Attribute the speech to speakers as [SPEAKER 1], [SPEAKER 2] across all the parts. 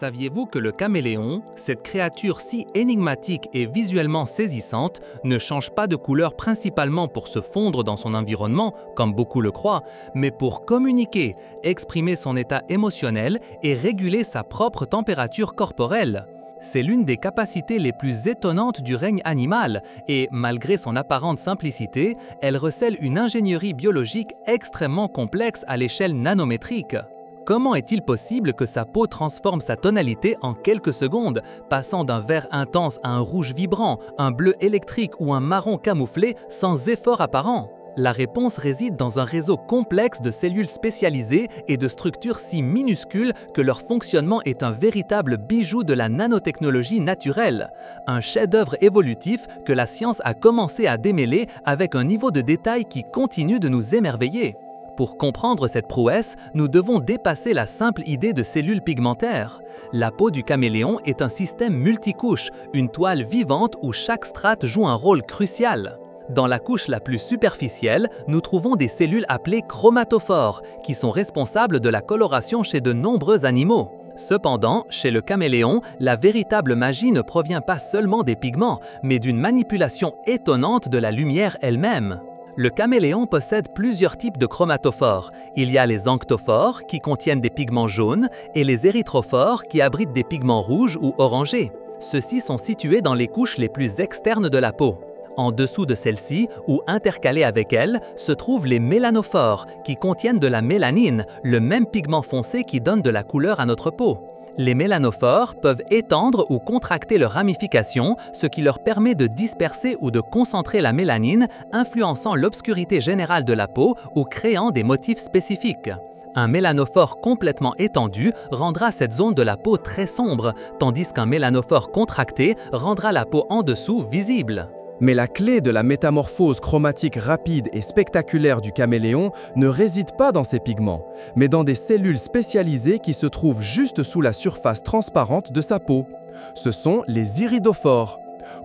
[SPEAKER 1] Saviez-vous que le caméléon, cette créature si énigmatique et visuellement saisissante, ne change pas de couleur principalement pour se fondre dans son environnement, comme beaucoup le croient, mais pour communiquer, exprimer son état émotionnel et réguler sa propre température corporelle? C'est l'une des capacités les plus étonnantes du règne animal et, malgré son apparente simplicité, elle recèle une ingénierie biologique extrêmement complexe à l'échelle nanométrique. Comment est-il possible que sa peau transforme sa tonalité en quelques secondes, passant d'un vert intense à un rouge vibrant, un bleu électrique ou un marron camouflé sans effort apparent? La réponse réside dans un réseau complexe de cellules spécialisées et de structures si minuscules que leur fonctionnement est un véritable bijou de la nanotechnologie naturelle, un chef-d'œuvre évolutif que la science a commencé à démêler avec un niveau de détail qui continue de nous émerveiller. Pour comprendre cette prouesse, nous devons dépasser la simple idée de cellules pigmentaires. La peau du caméléon est un système multicouche, une toile vivante où chaque strate joue un rôle crucial. Dans la couche la plus superficielle, nous trouvons des cellules appelées chromatophores, qui sont responsables de la coloration chez de nombreux animaux. Cependant, chez le caméléon, la véritable magie ne provient pas seulement des pigments, mais d'une manipulation étonnante de la lumière elle-même. Le caméléon possède plusieurs types de chromatophores. Il y a les anctophores, qui contiennent des pigments jaunes, et les érythrophores, qui abritent des pigments rouges ou orangés. Ceux-ci sont situés dans les couches les plus externes de la peau. En dessous de celles-ci, ou intercalés avec elles, se trouvent les mélanophores, qui contiennent de la mélanine, le même pigment foncé qui donne de la couleur à notre peau. Les mélanophores peuvent étendre ou contracter leurs ramifications, ce qui leur permet de disperser ou de concentrer la mélanine, influençant l'obscurité générale de la peau ou créant des motifs spécifiques. Un mélanophore complètement étendu rendra cette zone de la peau très sombre, tandis qu'un mélanophore contracté rendra la peau en dessous visible.
[SPEAKER 2] Mais la clé de la métamorphose chromatique rapide et spectaculaire du caméléon ne réside pas dans ses pigments, mais dans des cellules spécialisées qui se trouvent juste sous la surface transparente de sa peau. Ce sont les iridophores.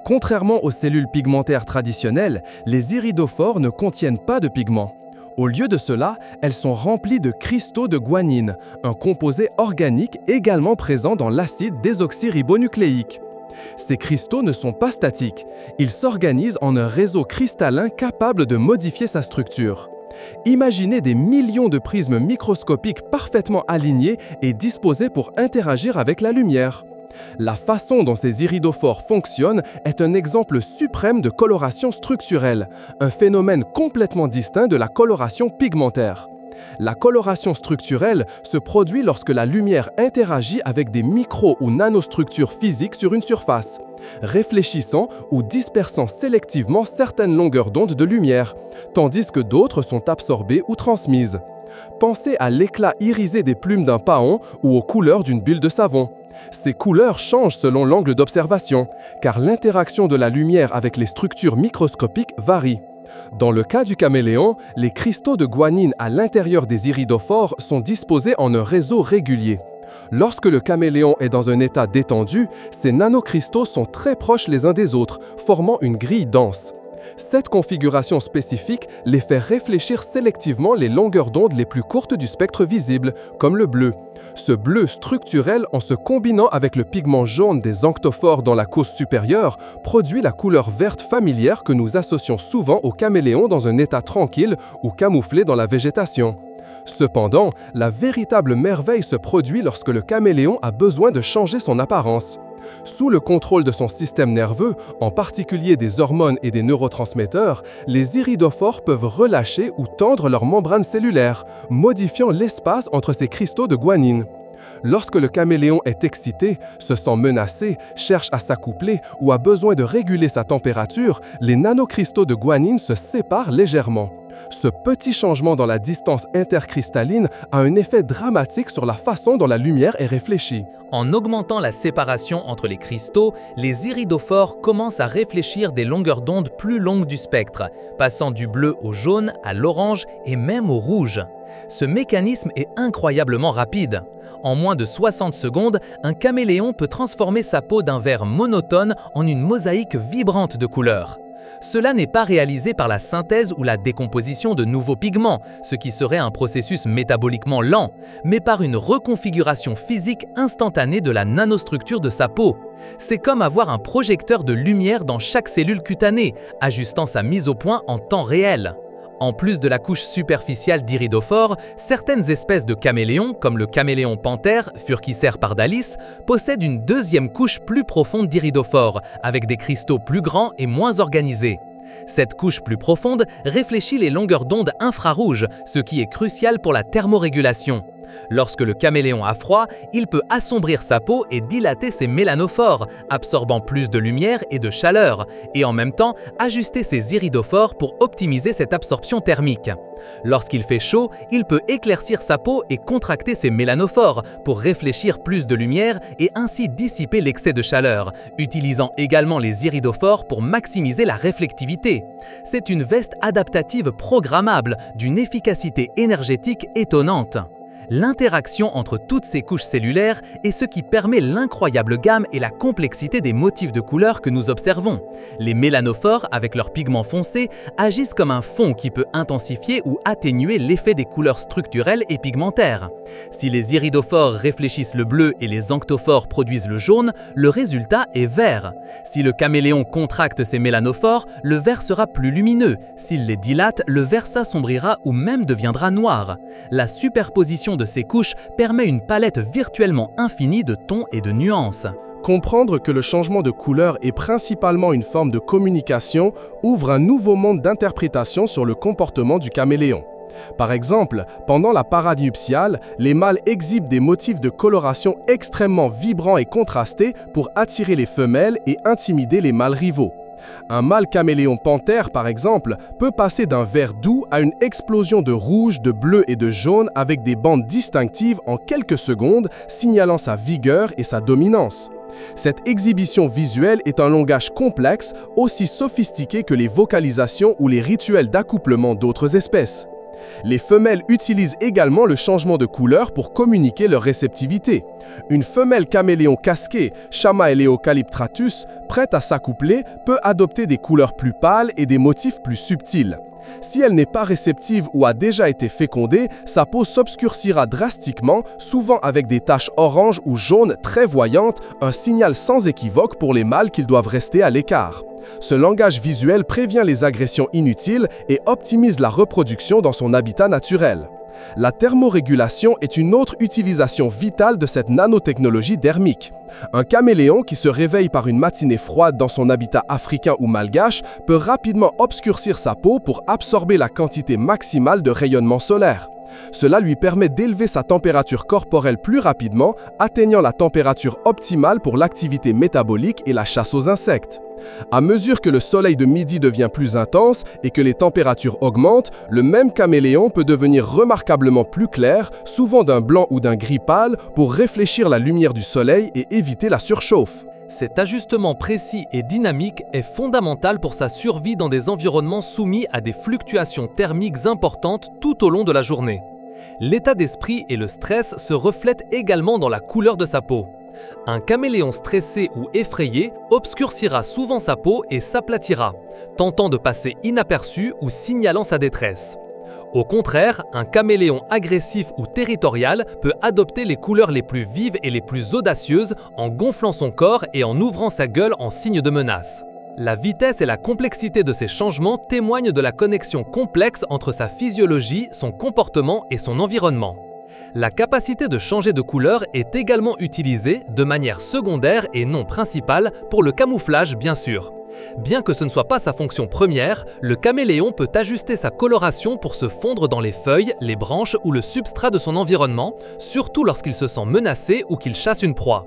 [SPEAKER 2] Contrairement aux cellules pigmentaires traditionnelles, les iridophores ne contiennent pas de pigments. Au lieu de cela, elles sont remplies de cristaux de guanine, un composé organique également présent dans l'acide désoxyribonucléique. Ces cristaux ne sont pas statiques, ils s'organisent en un réseau cristallin capable de modifier sa structure. Imaginez des millions de prismes microscopiques parfaitement alignés et disposés pour interagir avec la lumière. La façon dont ces iridophores fonctionnent est un exemple suprême de coloration structurelle, un phénomène complètement distinct de la coloration pigmentaire. La coloration structurelle se produit lorsque la lumière interagit avec des micro- ou nanostructures physiques sur une surface, réfléchissant ou dispersant sélectivement certaines longueurs d'onde de lumière, tandis que d'autres sont absorbées ou transmises. Pensez à l'éclat irisé des plumes d'un paon ou aux couleurs d'une bulle de savon. Ces couleurs changent selon l'angle d'observation, car l'interaction de la lumière avec les structures microscopiques varie. Dans le cas du caméléon, les cristaux de guanine à l'intérieur des iridophores sont disposés en un réseau régulier. Lorsque le caméléon est dans un état détendu, ces nanocristaux sont très proches les uns des autres, formant une grille dense. Cette configuration spécifique les fait réfléchir sélectivement les longueurs d'onde les plus courtes du spectre visible, comme le bleu. Ce bleu structurel, en se combinant avec le pigment jaune des anctophores dans la couche supérieure, produit la couleur verte familière que nous associons souvent au caméléon dans un état tranquille ou camouflé dans la végétation. Cependant, la véritable merveille se produit lorsque le caméléon a besoin de changer son apparence. Sous le contrôle de son système nerveux, en particulier des hormones et des neurotransmetteurs, les iridophores peuvent relâcher ou tendre leurs membranes cellulaires, modifiant l'espace entre ces cristaux de guanine. Lorsque le caméléon est excité, se sent menacé, cherche à s'accoupler ou a besoin de réguler sa température, les nanocristaux de guanine se séparent légèrement. Ce petit changement dans la distance intercristalline a un effet dramatique sur la façon dont la lumière est réfléchie.
[SPEAKER 1] En augmentant la séparation entre les cristaux, les iridophores commencent à réfléchir des longueurs d'onde plus longues du spectre, passant du bleu au jaune, à l'orange et même au rouge. Ce mécanisme est incroyablement rapide. En moins de 60 secondes, un caméléon peut transformer sa peau d'un vert monotone en une mosaïque vibrante de couleurs. Cela n'est pas réalisé par la synthèse ou la décomposition de nouveaux pigments, ce qui serait un processus métaboliquement lent, mais par une reconfiguration physique instantanée de la nanostructure de sa peau. C'est comme avoir un projecteur de lumière dans chaque cellule cutanée, ajustant sa mise au point en temps réel. En plus de la couche superficielle d'iridophores, certaines espèces de caméléons, comme le caméléon panthère, Furkicer pardalis, possèdent une deuxième couche plus profonde d'iridophores, avec des cristaux plus grands et moins organisés. Cette couche plus profonde réfléchit les longueurs d'onde infrarouges, ce qui est crucial pour la thermorégulation. Lorsque le caméléon a froid, il peut assombrir sa peau et dilater ses mélanophores, absorbant plus de lumière et de chaleur, et en même temps ajuster ses iridophores pour optimiser cette absorption thermique. Lorsqu'il fait chaud, il peut éclaircir sa peau et contracter ses mélanophores pour réfléchir plus de lumière et ainsi dissiper l'excès de chaleur, utilisant également les iridophores pour maximiser la réflectivité. C'est une veste adaptative programmable d'une efficacité énergétique étonnante. L'interaction entre toutes ces couches cellulaires est ce qui permet l'incroyable gamme et la complexité des motifs de couleurs que nous observons. Les mélanophores, avec leurs pigments foncés, agissent comme un fond qui peut intensifier ou atténuer l'effet des couleurs structurelles et pigmentaires. Si les iridophores réfléchissent le bleu et les anctophores produisent le jaune, le résultat est vert. Si le caméléon contracte ses mélanophores, le vert sera plus lumineux. S'il les dilate, le vert s'assombrira ou même deviendra noir. La superposition de ces couches permet une palette virtuellement infinie de tons et de nuances.
[SPEAKER 3] Comprendre que le changement de couleur est principalement une forme de communication ouvre un nouveau monde d'interprétation sur le comportement du caméléon. Par exemple, pendant la parade nuptiale, les mâles exhibent des motifs de coloration extrêmement vibrants et contrastés pour attirer les femelles et intimider les mâles rivaux. Un mâle caméléon panthère, par exemple, peut passer d'un vert doux à une explosion de rouge, de bleu et de jaune avec des bandes distinctives en quelques secondes, signalant sa vigueur et sa dominance. Cette exhibition visuelle est un langage complexe, aussi sophistiqué que les vocalisations ou les rituels d'accouplement d'autres espèces. Les femelles utilisent également le changement de couleur pour communiquer leur réceptivité. Une femelle caméléon casquée, Chama eleocalyptratus, prête à s'accoupler, peut adopter des couleurs plus pâles et des motifs plus subtils. Si elle n'est pas réceptive ou a déjà été fécondée, sa peau s'obscurcira drastiquement, souvent avec des taches orange ou jaune très voyantes, un signal sans équivoque pour les mâles qu'ils doivent rester à l'écart. Ce langage visuel prévient les agressions inutiles et optimise la reproduction dans son habitat naturel. La thermorégulation est une autre utilisation vitale de cette nanotechnologie dermique. Un caméléon qui se réveille par une matinée froide dans son habitat africain ou malgache peut rapidement obscurcir sa peau pour absorber la quantité maximale de rayonnement solaire. Cela lui permet d'élever sa température corporelle plus rapidement, atteignant la température optimale pour l'activité métabolique et la chasse aux insectes. À mesure que le soleil de midi devient plus intense et que les températures augmentent, le même caméléon peut devenir remarquablement plus clair, souvent d'un blanc ou d'un gris pâle, pour réfléchir la lumière du soleil et éviter la surchauffe.
[SPEAKER 1] Cet ajustement précis et dynamique est fondamental pour sa survie dans des environnements soumis à des fluctuations thermiques importantes tout au long de la journée. L'état d'esprit et le stress se reflètent également dans la couleur de sa peau. Un caméléon stressé ou effrayé obscurcira souvent sa peau et s'aplatira, tentant de passer inaperçu ou signalant sa détresse. Au contraire, un caméléon agressif ou territorial peut adopter les couleurs les plus vives et les plus audacieuses en gonflant son corps et en ouvrant sa gueule en signe de menace. La vitesse et la complexité de ces changements témoignent de la connexion complexe entre sa physiologie, son comportement et son environnement. La capacité de changer de couleur est également utilisée de manière secondaire et non principale pour le camouflage bien sûr. Bien que ce ne soit pas sa fonction première, le caméléon peut ajuster sa coloration pour se fondre dans les feuilles, les branches ou le substrat de son environnement, surtout lorsqu'il se sent menacé ou qu'il chasse une proie.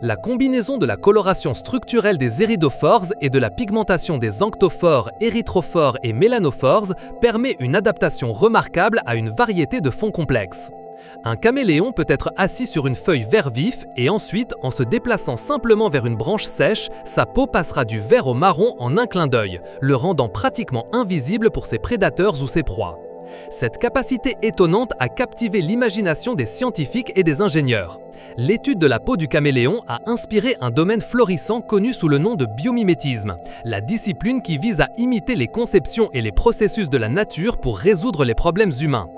[SPEAKER 1] La combinaison de la coloration structurelle des iridophores et de la pigmentation des anctophores, érythrophores et mélanophores permet une adaptation remarquable à une variété de fonds complexes. Un caméléon peut être assis sur une feuille vert vif et ensuite, en se déplaçant simplement vers une branche sèche, sa peau passera du vert au marron en un clin d'œil, le rendant pratiquement invisible pour ses prédateurs ou ses proies. Cette capacité étonnante a captivé l'imagination des scientifiques et des ingénieurs. L'étude de la peau du caméléon a inspiré un domaine florissant connu sous le nom de biomimétisme, la discipline qui vise à imiter les conceptions et les processus de la nature pour résoudre les problèmes humains.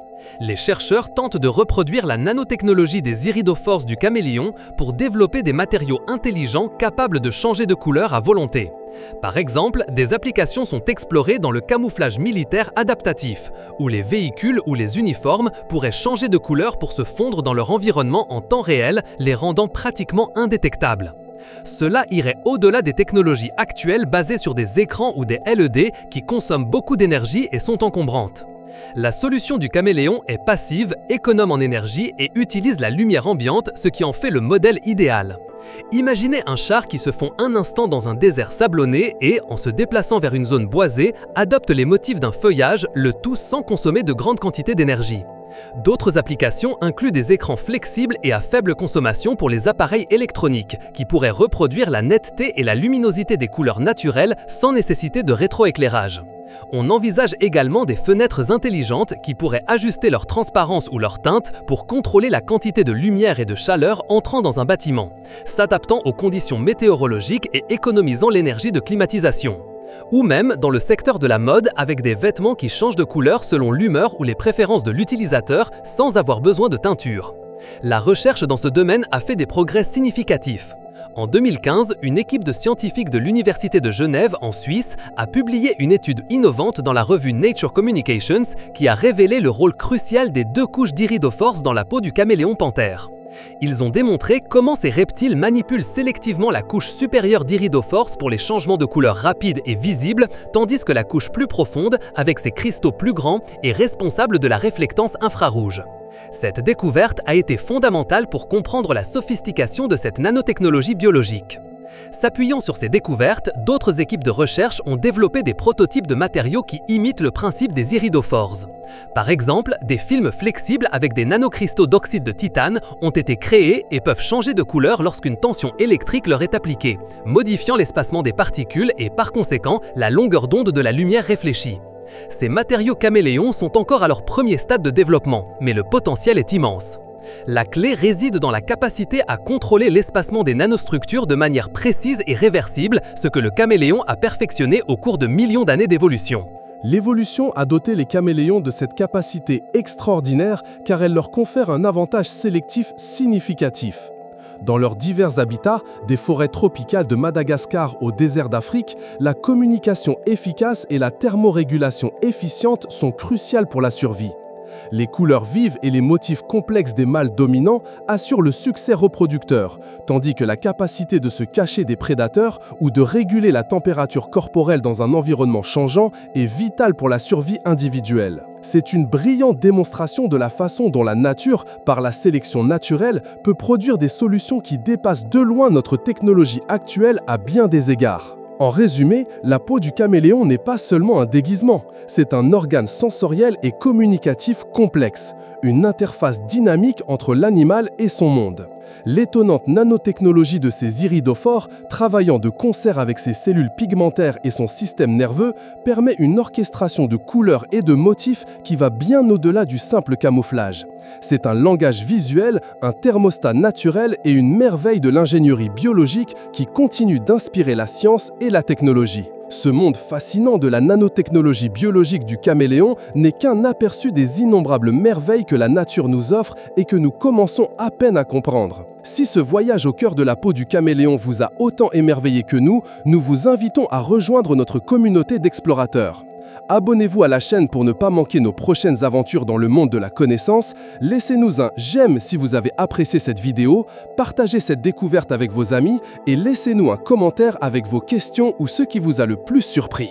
[SPEAKER 1] Les chercheurs tentent de reproduire la nanotechnologie des iridophores du caméléon pour développer des matériaux intelligents capables de changer de couleur à volonté. Par exemple, des applications sont explorées dans le camouflage militaire adaptatif, où les véhicules ou les uniformes pourraient changer de couleur pour se fondre dans leur environnement en temps réel, les rendant pratiquement indétectables. Cela irait au-delà des technologies actuelles basées sur des écrans ou des LED qui consomment beaucoup d'énergie et sont encombrantes. La solution du caméléon est passive, économe en énergie et utilise la lumière ambiante, ce qui en fait le modèle idéal. Imaginez un char qui se fond un instant dans un désert sablonné et, en se déplaçant vers une zone boisée, adopte les motifs d'un feuillage, le tout sans consommer de grandes quantités d'énergie. D'autres applications incluent des écrans flexibles et à faible consommation pour les appareils électroniques, qui pourraient reproduire la netteté et la luminosité des couleurs naturelles sans nécessité de rétroéclairage. On envisage également des fenêtres intelligentes qui pourraient ajuster leur transparence ou leur teinte pour contrôler la quantité de lumière et de chaleur entrant dans un bâtiment, s'adaptant aux conditions météorologiques et économisant l'énergie de climatisation. Ou même dans le secteur de la mode avec des vêtements qui changent de couleur selon l'humeur ou les préférences de l'utilisateur sans avoir besoin de teinture. La recherche dans ce domaine a fait des progrès significatifs. En 2015, une équipe de scientifiques de l'Université de Genève, en Suisse, a publié une étude innovante dans la revue Nature Communications qui a révélé le rôle crucial des 2 couches d'iridophores dans la peau du caméléon panthère. Ils ont démontré comment ces reptiles manipulent sélectivement la couche supérieure d'iridophores pour les changements de couleur rapides et visibles, tandis que la couche plus profonde, avec ses cristaux plus grands, est responsable de la réflectance infrarouge. Cette découverte a été fondamentale pour comprendre la sophistication de cette nanotechnologie biologique. S'appuyant sur ces découvertes, d'autres équipes de recherche ont développé des prototypes de matériaux qui imitent le principe des iridophores. Par exemple, des films flexibles avec des nanocristaux d'oxyde de titane ont été créés et peuvent changer de couleur lorsqu'une tension électrique leur est appliquée, modifiant l'espacement des particules et par conséquent la longueur d'onde de la lumière réfléchie. Ces matériaux caméléons sont encore à leur premier stade de développement, mais le potentiel est immense. La clé réside dans la capacité à contrôler l'espacement des nanostructures de manière précise et réversible, ce que le caméléon a perfectionné au cours de millions d'années d'évolution.
[SPEAKER 3] L'évolution a doté les caméléons de cette capacité extraordinaire car elle leur confère un avantage sélectif significatif. Dans leurs divers habitats, des forêts tropicales de Madagascar au désert d'Afrique, la communication efficace et la thermorégulation efficiente sont cruciales pour la survie. Les couleurs vives et les motifs complexes des mâles dominants assurent le succès reproducteur, tandis que la capacité de se cacher des prédateurs ou de réguler la température corporelle dans un environnement changeant est vitale pour la survie individuelle. C'est une brillante démonstration de la façon dont la nature, par la sélection naturelle, peut produire des solutions qui dépassent de loin notre technologie actuelle à bien des égards. En résumé, la peau du caméléon n'est pas seulement un déguisement, c'est un organe sensoriel et communicatif complexe, une interface dynamique entre l'animal et son monde. L'étonnante nanotechnologie de ces iridophores, travaillant de concert avec ses cellules pigmentaires et son système nerveux, permet une orchestration de couleurs et de motifs qui va bien au-delà du simple camouflage. C'est un langage visuel, un thermostat naturel et une merveille de l'ingénierie biologique qui continue d'inspirer la science et la technologie. Ce monde fascinant de la nanotechnologie biologique du caméléon n'est qu'un aperçu des innombrables merveilles que la nature nous offre et que nous commençons à peine à comprendre. Si ce voyage au cœur de la peau du caméléon vous a autant émerveillé que nous vous invitons à rejoindre notre communauté d'explorateurs. Abonnez-vous à la chaîne pour ne pas manquer nos prochaines aventures dans le monde de la connaissance. Laissez-nous un j'aime si vous avez apprécié cette vidéo, partagez cette découverte avec vos amis et laissez-nous un commentaire avec vos questions ou ce qui vous a le plus surpris.